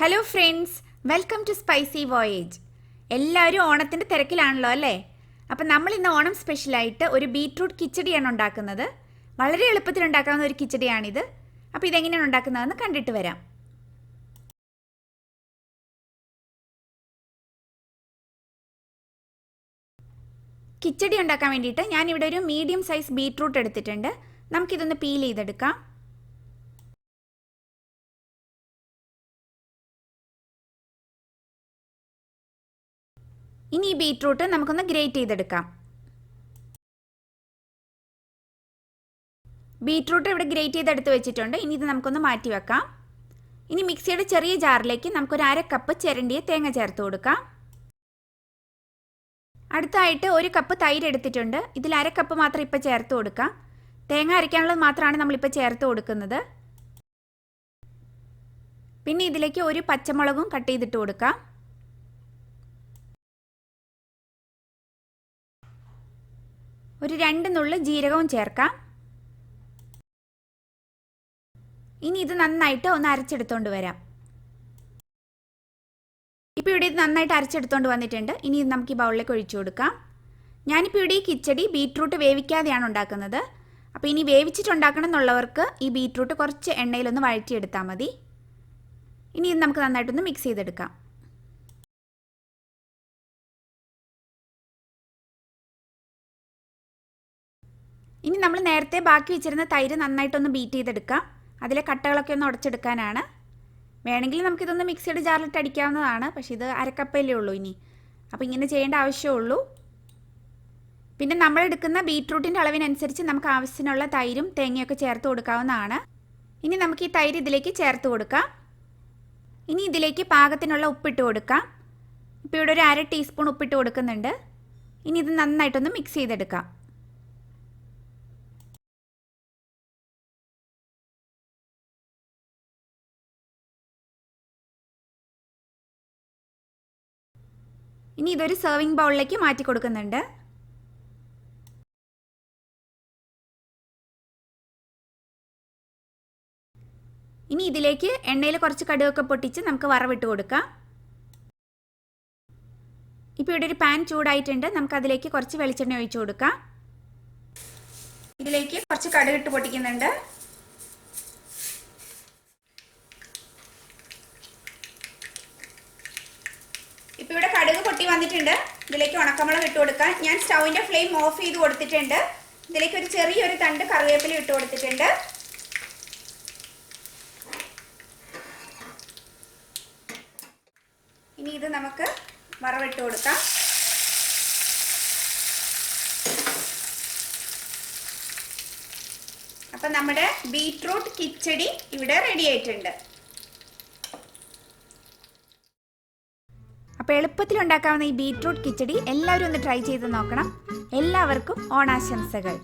Hello friends, welcome to Spicy Voyage. എല്ലാവരും ഓണത്തിൻ്റെ തിരക്കിലാണല്ലോ അല്ലേ? അപ്പം നമ്മൾ ഇന്ന് ഓണം സ്പെഷ്യലായിട്ട് ഒരു ബീട്രൂട്ട് കിച്ചടിയാണ് ഉണ്ടാക്കുന്നത്. വളരെ എളുപ്പത്തിൽ ഉണ്ടാക്കാവുന്ന ഒരു കിച്ചടിയാണിത്. അപ്പോൾ ഇതെങ്ങനെയാണ് ഉണ്ടാക്കുന്നതെന്ന് കണ്ടിട്ട് വരാം. കിച്ചടി ഉണ്ടാക്കാൻ വേണ്ടിയിട്ട് ഞാനിവിടെ ഒരു മീഡിയം സൈസ് ബീട്രൂട്ട് എടുത്തിട്ടുണ്ട്. നമുക്കിതൊന്ന് പീൽ ചെയ്തെടുക്കാം. ഇനി ഈ ബീട്രൂട്ട് നമുക്കൊന്ന് ഗ്രേറ്റ് ചെയ്തെടുക്കാം. ബീട്രൂട്ട് ഇവിടെ ഗ്രേറ്റ് ചെയ്തെടുത്ത് വെച്ചിട്ടുണ്ട്. ഇനി ഇത് നമുക്കൊന്ന് മാറ്റി വെക്കാം. ഇനി മിക്സിയുടെ ചെറിയ ജാറിലേക്ക് നമുക്കൊരു 1/2 കപ്പ് ചിരണ്ടിയ തേങ്ങ ചേർത്ത് കൊടുക്കാം. അടുത്തായിട്ട് 1 കപ്പ് തൈര് എടുത്തിട്ടുണ്ട്. ഇതിൽ 1/2 കപ്പ് മാത്രം ഇപ്പോൾ ചേർത്ത് കൊടുക്കാം. തേങ്ങ അരയ്ക്കാനുള്ളത് മാത്രമാണ് നമ്മളിപ്പോൾ ചേർത്ത് കൊടുക്കുന്നത്. പിന്നെ ഇതിലേക്ക് ഒരു പച്ചമുളകും കട്ട് ചെയ്തിട്ട് കൊടുക്കാം. ഒരു 2 നുള്ള് ജീരകവും ചേർക്കാം. ഇനി ഇത് നന്നായിട്ട് ഒന്ന് അരച്ചെടുത്തോണ്ട് വരാം. ഇപ്പോൾ ഇവിടെ ഇത് നന്നായിട്ട് അരച്ചെടുത്തോണ്ട് വന്നിട്ടുണ്ട്. ഇനി ഇത് നമുക്ക് ഈ ബൗളിലേക്ക് ഒഴിച്ചു കൊടുക്കാം. ഞാനിപ്പോൾ ഇവിടെ ഈ കിച്ചടി ബീട്രൂട്ട് വേവിക്കാതെയാണ് ഉണ്ടാക്കുന്നത്. അപ്പോൾ ഇനി വേവിച്ചിട്ടുണ്ടാക്കണം എന്നുള്ളവർക്ക് ഈ ബീട്രൂട്ട് കുറച്ച് എണ്ണയിലൊന്ന് വഴറ്റിയെടുത്താൽ മതി. ഇനി ഇത് നമുക്ക് നന്നായിട്ടൊന്ന് മിക്സ് ചെയ്തെടുക്കാം. ഇനി നമ്മൾ നേരത്തെ ബാക്കി വെച്ചിരുന്ന തൈര് നന്നായിട്ടൊന്ന് ബീറ്റ് ചെയ്തെടുക്കാം. അതിലെ കട്ടകളൊക്കെ ഒന്ന് ഉടച്ചെടുക്കാനാണ്. വേണമെങ്കിൽ നമുക്കിതൊന്ന് മിക്സിയുടെ ജാറിലിട്ട് അടിക്കാവുന്നതാണ്. പക്ഷേ ഇത് 1/2 കപ്പല്ലേ ഉള്ളൂ ഇനി. അപ്പോൾ ഇങ്ങനെ ചെയ്യേണ്ട ആവശ്യമുള്ളൂ. പിന്നെ നമ്മളെടുക്കുന്ന ബീട്രൂട്ടിൻ്റെ അളവിനനുസരിച്ച് നമുക്ക് ആവശ്യത്തിനുള്ള തൈരും തേങ്ങയൊക്കെ ചേർത്ത് കൊടുക്കാവുന്നതാണ്. ഇനി നമുക്ക് ഈ തൈര് ഇതിലേക്ക് ചേർത്ത് കൊടുക്കാം. ഇനി ഇതിലേക്ക് പാകത്തിനുള്ള ഉപ്പിട്ട് കൊടുക്കാം. ഇപ്പോൾ ഇവിടെ ഒരു 1/2 ടീസ്പൂൺ ഉപ്പിട്ട് കൊടുക്കുന്നുണ്ട്. ഇനി ഇത് നന്നായിട്ടൊന്ന് മിക്സ് ചെയ്തെടുക്കാം. ഇനി ഇതൊരു സെർവിങ് ബൗളിലേക്ക് മാറ്റി കൊടുക്കുന്നുണ്ട്. ഇനി ഇതിലേക്ക് എണ്ണയിൽ കുറച്ച് കടുകൊക്കെ പൊട്ടിച്ച് നമുക്ക് വറവിട്ട് കൊടുക്കാം. ഇപ്പോൾ ഇവിടെ ഒരു പാൻ ചൂടായിട്ടുണ്ട്. നമുക്ക് അതിലേക്ക് കുറച്ച് വെളിച്ചെണ്ണ ഒഴിച്ചു കൊടുക്കാം. ഇതിലേക്ക് കുറച്ച് കടുകിട്ട് പൊട്ടിക്കുന്നുണ്ട്. ഇപ്പോൾ ഇവിടെ കടുക് പൊട്ടി വന്നിട്ടുണ്ട്. ഇതിലേക്ക് ഉണക്കമുളക് ഇട്ട് കൊടുക്കാം. ഞാൻ സ്റ്റൗവിൻ്റെ ഫ്ലെയിം ഓഫ് ചെയ്ത് കൊടുത്തിട്ടുണ്ട്. ഇതിലേക്ക് ഒരു ചെറിയൊരു തണ്ട് കറിവേപ്പില ഇട്ട് കൊടുത്തിട്ടുണ്ട്. ഇനി ഇത് നമുക്ക് വറവിട്ട് കൊടുക്കാം. അപ്പം നമ്മുടെ ബീട്രൂട്ട് കിച്ചടി ഇവിടെ റെഡി ആയിട്ടുണ്ട്. അപ്പോൾ എളുപ്പത്തിൽ ഉണ്ടാക്കാവുന്ന ഈ ബീട്രൂട്ട് കിച്ചടി എല്ലാവരും ഒന്ന് ട്രൈ ചെയ്ത് നോക്കണം. എല്ലാവർക്കും ഓണാശംസകൾ.